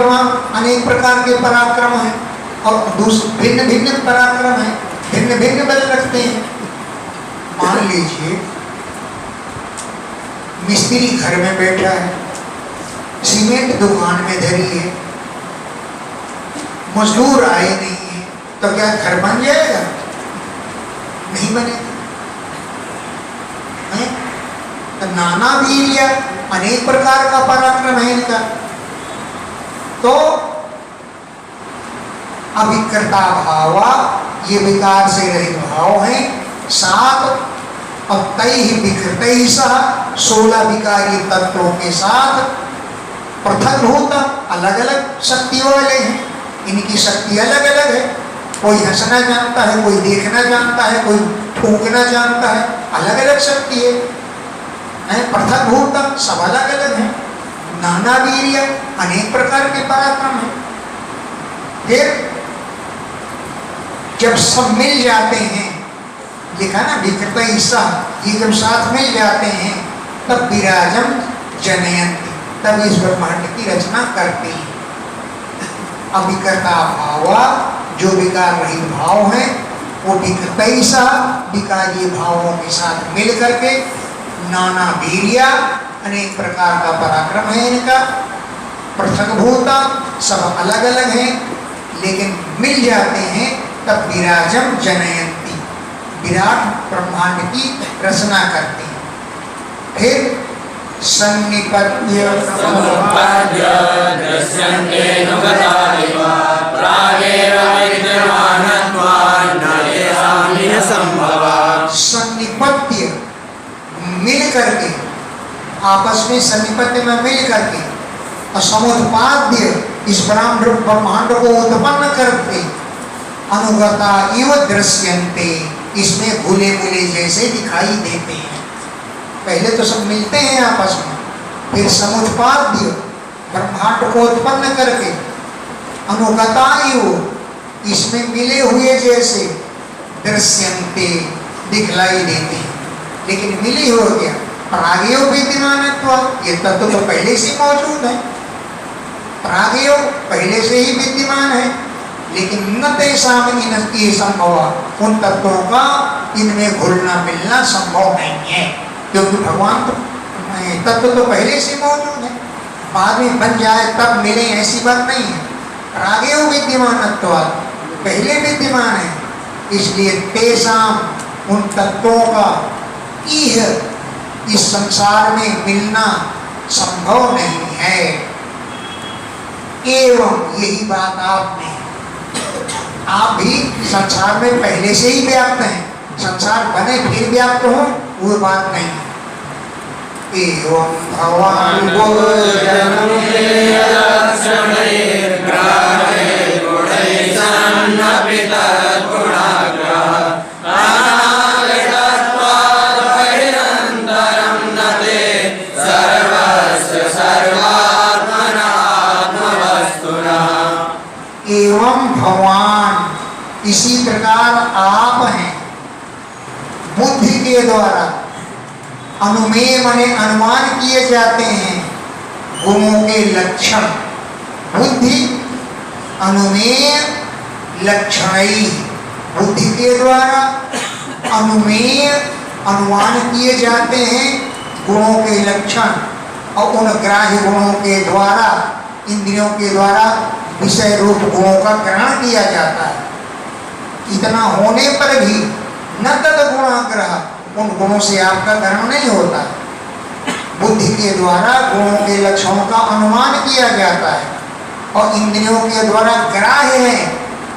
Speaker 2: प्रकार के पराक्रम हैं और भिन्न भिन्न पराक्रम हैं, भिन्न भिन्न बल रखते हैं। मान लीजिए मिस्त्री घर में बैठा है, सीमेंट दुकान में धरी है, मजदूर आए नहीं है, तो क्या घर बन जाएगा? नहीं बनेगा। तो नाना वीर्य, अनेक प्रकार का पराक्रम है इनका। तो अविकृता भावा, ये विकार से रहित भाव हैं 7, और तैहि विकृतैः सह, 16 विकारी तत्वों के साथ, पृथक भूता, अलग अलग शक्ति वाले हैं, इनकी शक्ति अलग अलग है। कोई हंसना जानता है, कोई देखना जानता है, कोई थूकना जानता है, अलग अलग शक्ति है। पृथक भूता, सब अलग अलग है। नाना वीर्य, अनेक प्रकार के पराक्रम है। फिर जब सब मिल जाते हैं, लिखा ना विकृत ईसा, ये जब साथ मिल जाते हैं तब विराजम जनयंती, तब इस ब्रह्मांड की रचना करते हैं। अविकृता भावा, जो विकार रहित भाव है, वो विकृत ईसा, विकारी भावों के साथ मिल करके, नाना वीर्या, अनेक प्रकार का पराक्रम है इनका, पृथक भूता, सब अलग अलग हैं, लेकिन मिल जाते हैं तब विराजम जनयंती, विराट ब्रह्मांड की रचना करते हैं। फिर सन्निपत्य
Speaker 3: समुत्पद्य दृश्यन्ते नुगता इव प्रागेव विद्यमानत्वान् न तेषां निः सम्भवात्।
Speaker 2: सन्निपत्य मिल करके, आपस में सन्निपत्य में मिल करके, और समुत्पाद्य इस ब्रह्मांड को उत्पन्न करके, अनुगता इव दृश्यन्ते इसमें घुले मुले जैसे दिखाई देते हैं। पहले तो सब मिलते हैं आपस में, फिर समुत्पाद्य ब्रह्मांड को उत्पन्न करके, अनुगता इव इसमें मिले हुए जैसे दृश्यन्ते दिखलाई देते हैं। लेकिन मिली हो गया प्रागेय विद्यमानत्व, ये तत्व तो पहले से मौजूद है, प्रागेय पहले से ही विद्यमान है, लेकिन न तेषाम इनकी संभव, उन तत्वों का इनमें घुलना मिलना संभव नहीं है, क्योंकि भगवान तो तत्व तो पहले से मौजूद है, बाद में बन जाए तब मिले ऐसी बात नहीं है। प्रागेय विद्यमानत्व पहले विद्यमान है, इसलिए तेषाम उन तत्वों का इह इस संसार में मिलना संभव नहीं है। एवं यही बात आपने, आप भी संसार में पहले से ही व्याप्त हैं, संसार बने फिर व्याप्त हो वो बात नहीं। एवं भगवान एवं भगवान इसी प्रकार आप हैं, बुद्धि के द्वारा अनुमेय माने अनुमान किए जाते हैं गुणों के लक्षण। बुद्धि अनुमेय लक्षणई, बुद्धि के द्वारा अनुमेय अनुमान किए जाते हैं गुणों के लक्षण, और उन ग्राह्य गुणों के द्वारा इंद्रियों के द्वारा विषय रूप गुणों का ग्रहण किया जाता है। इतना होने पर भी न तद गुणाग्रह, उन गुणों से आपका ग्रहण नहीं होता। बुद्धि के द्वारा गुणों के लक्षणों का अनुमान किया जाता है, और इंद्रियों के द्वारा ग्राह्य है,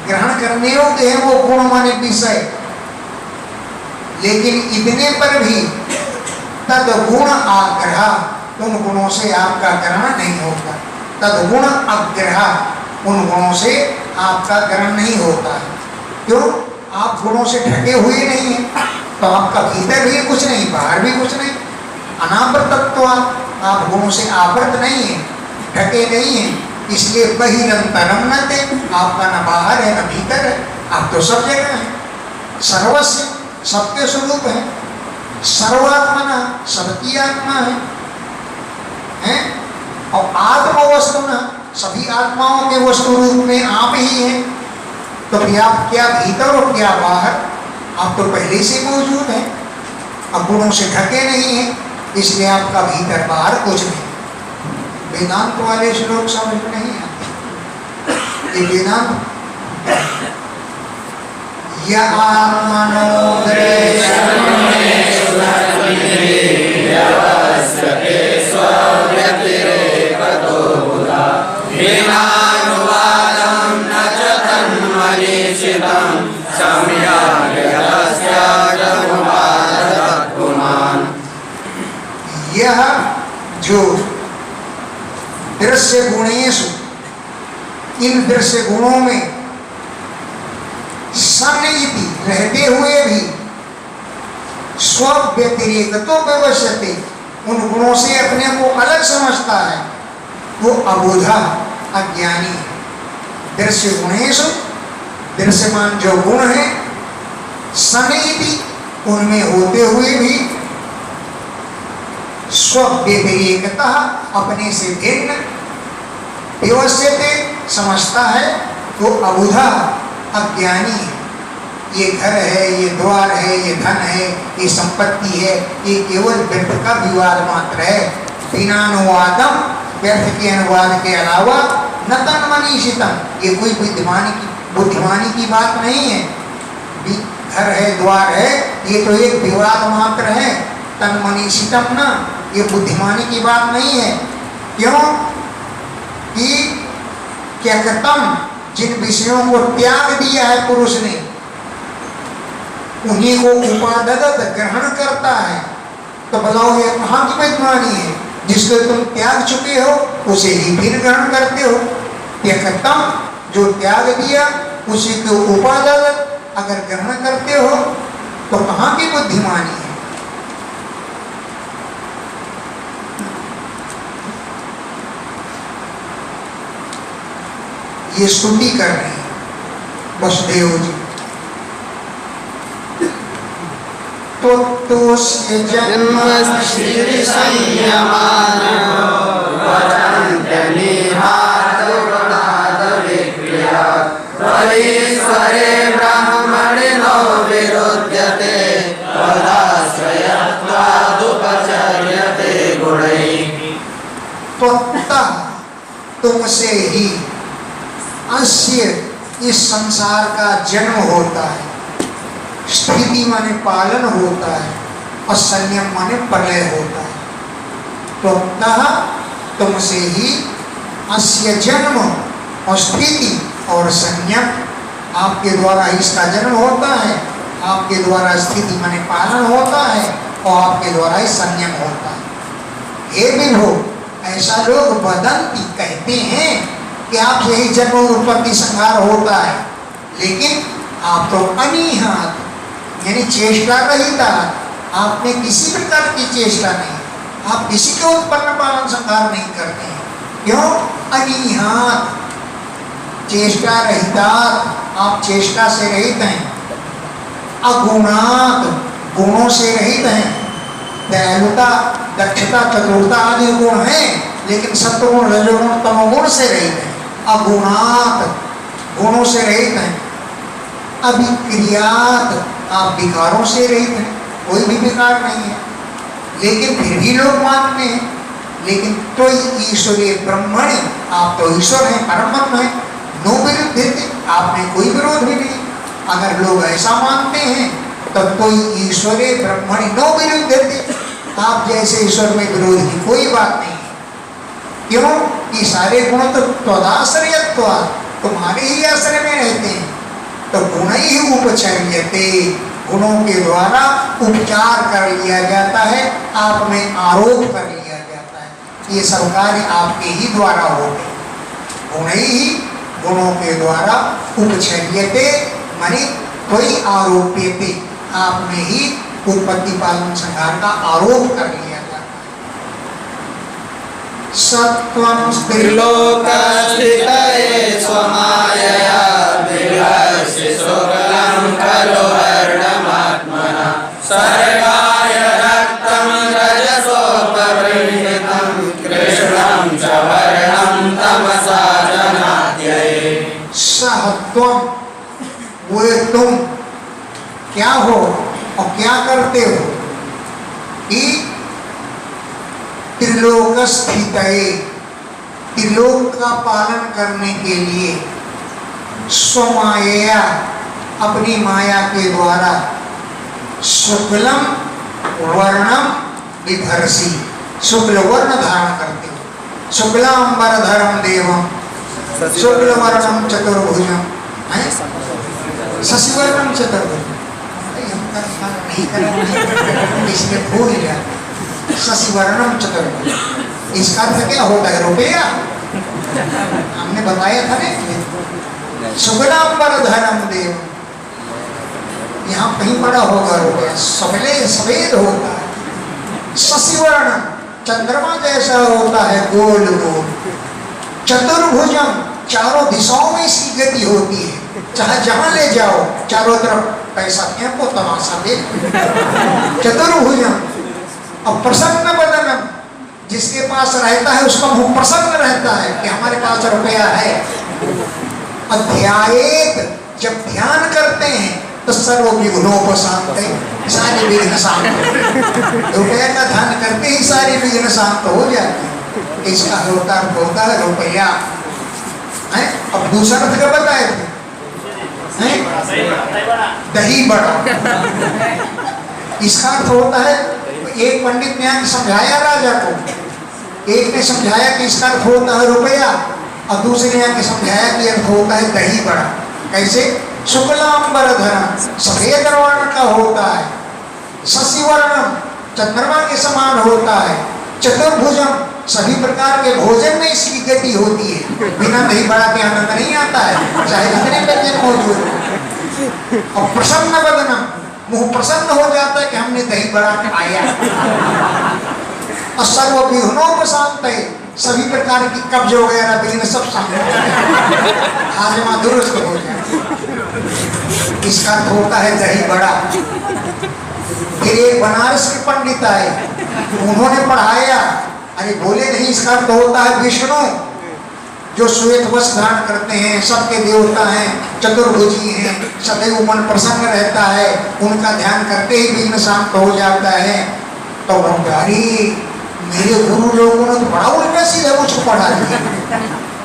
Speaker 2: ग्रहण करने योग्य है वो गुण माने विषय, लेकिन इतने पर भी तद गुण आग्रह, उन गुणों से आपका ग्रहण नहीं होता। तद गुण अग्रह, उन गुणों से आपका ग्रहण नहीं होता है। क्यों? आप गुणों से ढके हुए नहीं हैं, तो आपका भीतर भी कुछ नहीं, बाहर भी कुछ नहीं, अनावृतत्व, आप गुणों से आवृत नहीं है, ढके नहीं है, इसलिए बहिरंतरम न थे, आपका न बाहर है न भीतर है, आप तो सब जगह हैं, सर्वस्व सबके स्वरूप है, सर्वात्मना सबकी आत्मा है? और आत्मा वस्तु न सभी आत्माओं के वस्तु रूप में आप ही हैं, तो फिर आप क्या भीतर और क्या बाहर, आप तो पहले से मौजूद हैं, अब गुणों से ढके नहीं हैं, इसलिए आपका भीतर बाहर कुछ नहीं। वेदांत वाले श्लोक समझ नहीं आते, ये वेदांत यह यह जो दृश्य गुणेषु, इन दृश्य गुणों में सन्निधि रहते हुए भी स्व व्यतिरेक तो व्यवस्थित, उन गुणों से अपने को अलग समझता है, वो अबोधा अज्ञानी। दृश्य गुणेषु, दृश्यमान जो गुण है, सन्निधि उनमें होते हुए भी स्व व्यतिरेकता अपने से भिन्न व्यवस्थित समझता है, तो अबुधा अज्ञानी है। ये घर है, ये द्वार है, ये धन है, ये संपत्ति है, ये केवल व्यर्थ का विवाद मात्र है, बिना अनुवादम, व्यर्थ के अनुवाद के अलावा न तन्मनीषितम, ये कोई बुद्धिमानी की बात नहीं है। घर है, द्वार है, ये तो एक विवाद मात्र है, तन्मनीषितम ना, ये बुद्धिमानी की बात नहीं है। क्यों? कि त्यक्तम, जिन विषयों को त्याग दिया है पुरुष ने, उन्हीं को उपादत ग्रहण करता है। तो बताओ ये कहाँ की बेईमानी है? जिसको तुम त्याग चुके हो उसे ही फिर ग्रहण करते हो। त्यक्तम, जो त्याग दिया उसी को उपादत अगर ग्रहण करते हो तो कहाँ की बुद्धिमानी है? ये स्तुति कर रहे हैं वसुदेव जी। तो
Speaker 3: जन्म स्थिति संयमान ईश्वरे ब्राह्मणिनो विरुध्यते तदाश्रयत्वादुपचर्यते गुणैः।
Speaker 2: त्वत्तः, तुमसे ही अस्य, इस संसार का जन्म होता है, स्थिति माने पालन होता है और संयम माने प्रलय होता है। त्वत्तः, तुमसे ही अस्य जन्म और स्थिति और संयम, आपके द्वारा इसका जन्म होता है, आपके द्वारा स्थिति माने पालन होता है और आपके द्वारा ही संयम होता है। हे विभो, ऐसा लोग वदंती, कहते हैं कि आपसे ही जन्म उत्पत्ति संहार होता है, लेकिन आप तो अनिहात यानी चेष्टा रहित, आपने किसी प्रकार की चेष्टा नहीं, आप किसी के उत्पन्न पालन संहार नहीं करते हैं। क्यों? अनिहात, चेष्टा रहिता, आप चेष्टा से रहित हैं। अगुणात, गुणों से रहित हैं। दयालुता, दक्षता, चतुरता आदि गुण हैं, लेकिन सत्वगुण, रजोगुण, तमोगुण से रहित हैं। अगुणात, गुणों से रहित हैं। अभिक्रियात, आप विकारों से रहित हैं, कोई भी विकार नहीं है, लेकिन फिर भी लोग मानते हैं। लेकिन तो ईश्वरीय ब्रह्मणि, आप तो ईश्वर हैं, परम ब्रह्म हैं, नो विरुद्ध, आप में कोई विरोध भी नहीं। अगर लोग ऐसा मानते हैं तब कोई ईश्वरीय ब्रह्मणि नो विरुद्ध, आप जैसे ईश्वर में विरोध की कोई बात नहीं है। क्यों? ये सारे गुण तो त्वदाश्रयत्वा, तुम्हारे ही आश्रय में रहते हैं। तो गुण ही उपचर्यते, गुणों के द्वारा उपचार कर लिया जाता है, आप में आरोप कर लिया जाता है। ये सब कार्य आपके ही द्वारा होते। गुण ही गुणों के द्वारा उपचर्यते माने कोई आरोप्यते, आप में ही उत्पत्ति पालन संहार का आरोप कर लिया जाता है। सत्वं
Speaker 3: त्रिलोकस्थितये स्वमायया विलासि शुक्लं खलु वर्णमात्मना सर्गाय रक्तं रजसोपबृंहितं कृष्णं च वर्णं तमसा जनात्यये।
Speaker 2: सहत्वम, वो तुम क्या हो और क्या करते हो कि त्रिलोक स्थित, त्रिलोक का पालन करने के लिए स्वमाया, अपनी माया के द्वारा शुक्लम वर्णम विभर्षि, शुक्ल वर्ण धारण करते हो। शुक्लांबरधरम देवम शुक्ल वर्णम चतुर्भुजम, शशिवर्णम चतुर्भुजम, इसमें भूल जाते। शशिवर्णम चतुर्भुजम, इसका अर्थ क्या होता है? रुपया, हमने बताया था ना। शुक्लांबरधरम देव, यहाँ कहीं बड़ा होगा रुपया, सफेद होता है। शशिवर्ण, चंद्रमा जैसा होता है, गोल गोल। चतुर्भुजम, चारों दिशाओं में इसकी गति होती है, चाहे जहां ले जाओ चारों तरफ पैसा फेंको, तमाशा देखो। चतुर्भुजम, और प्रसन्न बदनम, जिसके पास रहता है उसका मुंह प्रसन्न रहता है कि हमारे पास रुपया है। अध्यायेत, जब ध्यान करते हैं तो सर्व विघ्नोपशांत, सारे विघ्न शांत। रुपया का ध्यान करते ही सारे विघ्न शांत हो जाते हैं। इसका होता है रुपया। अब दूसरा अर्थ क्या बताए थे? दही बड़ा, इसका अर्थ होता है, एक पंडित ने समझाया राजा को, एक ने समझाया कि इसका अर्थ होता है रुपया, और दूसरे ने आके समझाया कि अर्थ होता है दही बड़ा। कैसे? शुक्लांबरधरम, सफेद वर्ण का होता है, शशिवर्णम, चंद्रमा के समान होता है, चतुर्भुजम, सभी प्रकार के भोजन में इसकी गति होती है, बिना दही बड़ा के आनंद नहीं आता है, चाहे जितने व्यंजन मौजूद हो। और प्रसन्न वदनम, मुंह प्रसन्न हो जाता है कि हमने दही बड़ा खाया। और सर्वविघ्नोपशांत है, सभी प्रकार की कब्ज वगैरह विघ्न सब शांत, हाजमा दुरुस्त हो जाए। इसका अर्थ होता है दही बड़ा। फिर एक बनारस के पंडित आए, उन्होंने पढ़ाया, अरे बोले नहीं, इसका अर्थ होता है विष्णु जो श्वेत वस्त्र धारण करते हैं, सबके देवता हैं, चतुर्भुजी हैं, सदैव मन प्रसन्न रहता है, उनका ध्यान करते ही विघ्न शांत हो जाता है। तो अरे मेरे गुरु लोगों ने तो बड़ा उल्टा सीधा मुझको पढ़ा दिया।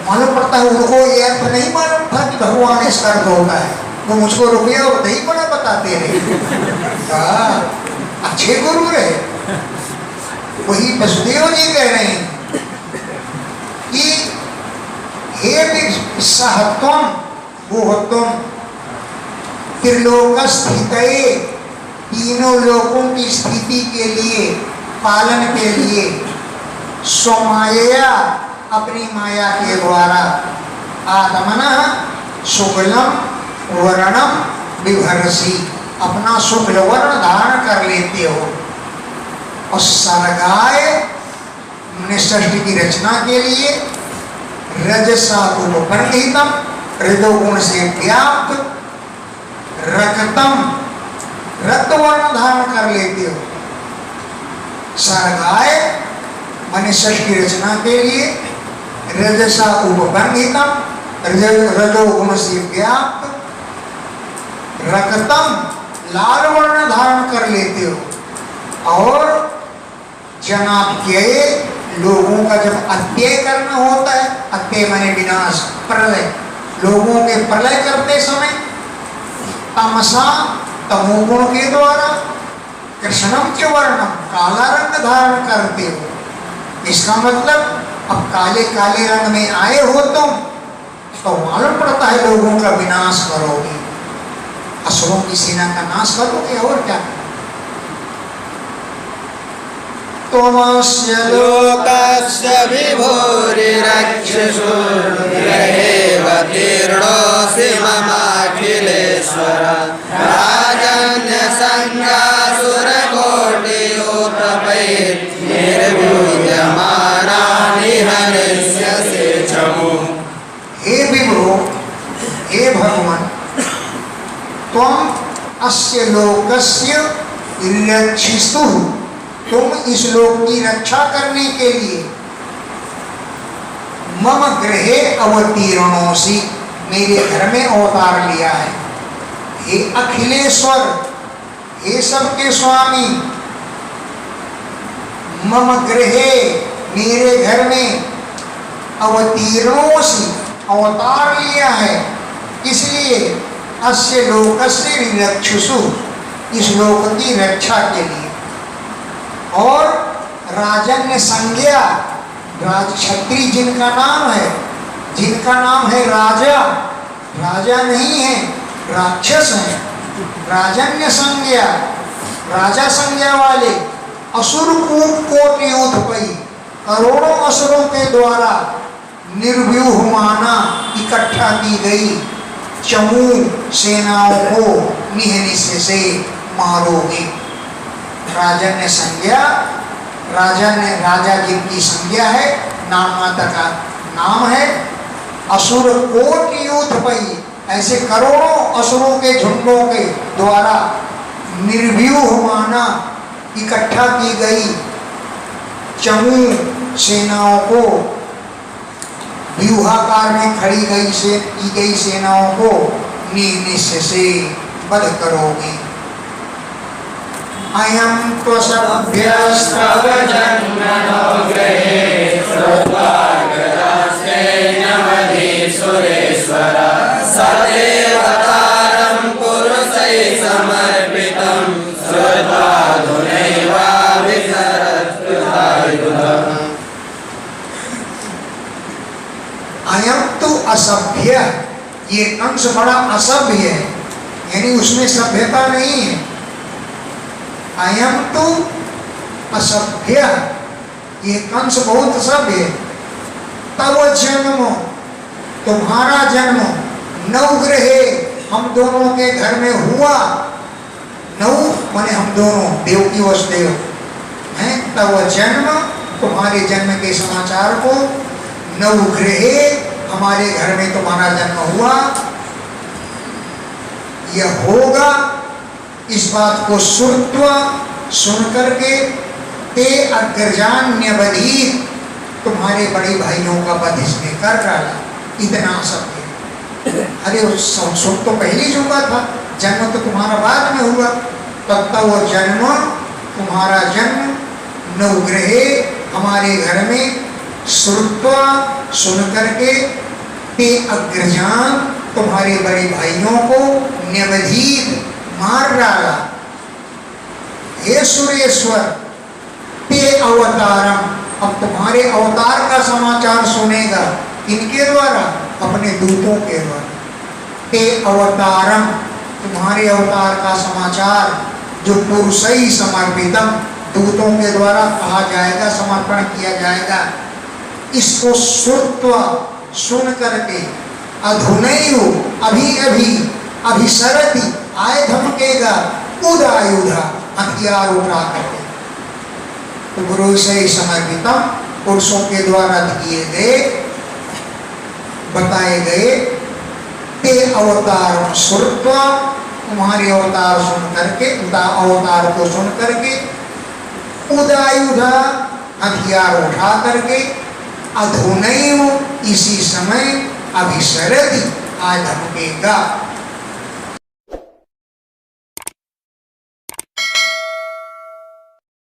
Speaker 2: मालूम पड़ता है उनको ये अर्थ नहीं मालूम था कि भगवान इसका अर्थ होता है, वो मुझको रुपया और दही बड़ा बताते रहे। अच्छे गुरु रहे। वही वसुदेव जी कह रहे हैं कि हे सहत्वम भूहत्वम त्रिलोक स्थितये, तीनों लोकों की स्थिति के लिए, पालन के लिए, स्वमाया, अपनी माया के द्वारा, आत्मनः शुक्लम वर्णम बिभर्षि, अपना शुक्ल वर्ण धारण कर लेते हो। और सर्गाय, हमने सृष्टि की रचना के लिए, रजसा उपपन्नितम, रजोगुण से व्याप्त, रक्तम, रक्तवर्ण धारण कर लेते हो। सर्गाय माने सृष्टि रचना के लिए, रजसा उपपन्नितम, रजोगुण से व्याप्त, रक्तम, लाल वर्ण धारण कर लेते हो। और जनाप्यय, लोगों का जब अत्यय करना होता है, अत्यय माने विनाश, प्रलय, लोगों के प्रलय करते समय, तमसा, तमोगुण के द्वारा, कृष्णम च वर्णम, काला रंग धारण करते हो। इसका मतलब अब काले काले रंग में आए हो तुम, तो मालूम पड़ता है लोगों का विनाश करोगे, असुरों की सेना का नाश करोगे। और क्या? तमस्य
Speaker 3: लोकस्य विभुरिरक्षसु ग्रहेव तीर्णोऽसि ममाखिलेश्वर, राजन्य संज्ञासुरकोटियूथपैर्निर्वीर्यमानानि हनिष्यसि चमु।
Speaker 2: हे विभो, हे भगवान, त्वं अस्य लोकस्य रक्षितुः, तुम इस लोक की रक्षा करने के लिए, मम गृहे अवतीर्णोसि, मेरे घर में अवतार लिया है। हे अखिलेश्वर, हे सबके स्वामी, मम गृहे, मेरे घर में, अवतीर्णोसि, अवतार लिया है। इसलिए अस्य लोकस्य रक्षसु, इस लोक की रक्षा के लिए। और राजन्य संज्ञा, राज क्षत्रिय जिनका नाम है, जिनका नाम है राजा, राजा नहीं है, राक्षस है। राजन्य संज्ञा, राजा संज्ञा वाले, असुर कोटि उत्पई, करोड़ों असुरों के द्वारा निर्व्यूह माना, इकट्ठा की गई चमू सेनाओं को निहनिसे से मारोगे। राजन्य संज्ञा, राजा जिनकी संज्ञा है, नाम माता का नाम है। असुर कोटि उत्पई, ऐसे करोड़ों असुरों के झुंडों के द्वारा निर्व्यूह माना, इकट्ठा की गई चमू सेनाओं को, व्यूहाकार में खड़ी की गई सेनाओं को निहनिस्य से वध करोगे। अयं त्वसभ्यस्तव
Speaker 3: जन्मनो गृहे श्रुत्वागदास्तेनमधीसुरेश्वर, सदेवतारं पुरुषैः समर्पितं, श्रुत्वाधुनैवाभिसरत्कृतायुधम्।
Speaker 2: अयं तु असभ्य, ये कंस बड़ा असभ्य है, यानी उसमें सभ्यता नहीं है। अयम तो असभ्य, ये कंस बहुत सभ्य है। तब जन्म, तुम्हारा जन्म, नवग्रहे, हम दोनों के घर में हुआ। नव माने हम दोनों, देव की वसुदेव हैं। तब जन्म, तुम्हारे जन्म के समाचार को, नवग्रहे, हमारे घर में तुम्हारा जन्म हुआ। यह होगा, इस बात को श्रुत्वा, सुन करके, ते अग्रजान्यवधीत, तुम्हारे बड़े भाइयों का वध इसने कर डाला। इतना सत्य, अरे सुन तो पहले चुका था, जन्म तो तुम्हारा बाद में हुआ। तब वो जन्म, तुम्हारा जन्म, नवग्रहे, हमारे घर में, श्रुत्वा, सुन करके, ते अग्रजान, तुम्हारे बड़े भाइयों को, न्यवधीत, मार डाला। हे सुरेश्वर, ते अवतारम, अब तुम्हारे अवतार का समाचार सुनेगा। इनके द्वारा, अपने दूतों के द्वारा। ते अवतारम, तुम्हारे अवतार का समाचार, जो पुरुषई समर्पितम, दूतों के द्वारा कहा जाएगा, समर्पण किया जाएगा। इसको श्रुत्वा, सुन करके, अधुनैव, अभी अभी, अभिसरति, आए धमकेगा, उदायुधा, हथियार उठा करके। तो गुरु से समर्पितम, पुरुषों के द्वारा दिए गए, बताए गए, ते अवतार श्रुत्वा, तुम्हारे अवतार सुन करके, अवतार को सुन करके, उदायुधा, हथियार उठा करके, अधुनैव, इसी समय, अभिसरति, आज धमकेगा,